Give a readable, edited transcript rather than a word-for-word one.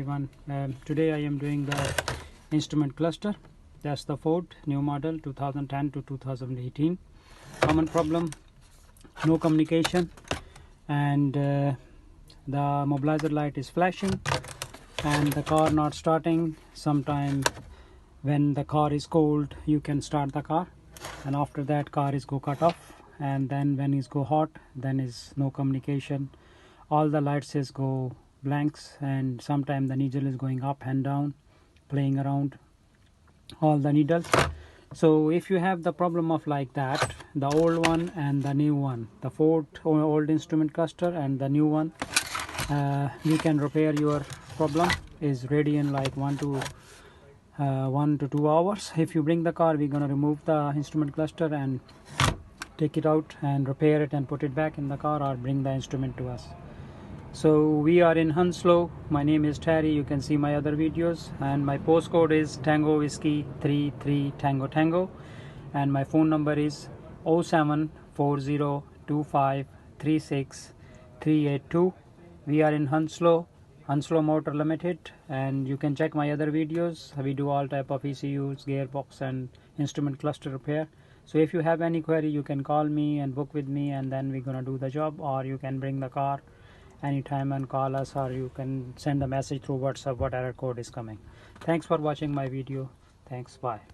everyone. Today I am doing the instrument cluster. That's the Ford new model 2010 to 2018. Common problem, no communication, and the mobilizer light is flashing and the car not starting. Sometime when the car is cold you can start the car, and after that car is go cut off, and then when it's go hot then is no communication. All the lights is go blanks, and sometimes the needle is going up and down, playing around all the needles. So if you have the problem of like that, the old one and the new one, the Ford old instrument cluster and the new one, we can repair your problem. Is ready in like 1 to 2 hours. If you bring the car, we're gonna remove the instrument cluster and take it out and repair it and put it back in the car, or bring the instrument to us. So we are in Hounslow. My name is Terry. You can see my other videos, and my postcode is Tango Whiskey 33 Tango Tango, and my phone number is 07402536 We are in Hounslow Motor Limited, and you can check my other videos. We do all type of ECUs, gearbox and instrument cluster repair. So if you have any query, you can call me and book with me, and then we're gonna do the job. Or you can bring the car anytime and call us, or you can send a message through WhatsApp what error code is coming. Thanks for watching my video. Thanks, bye.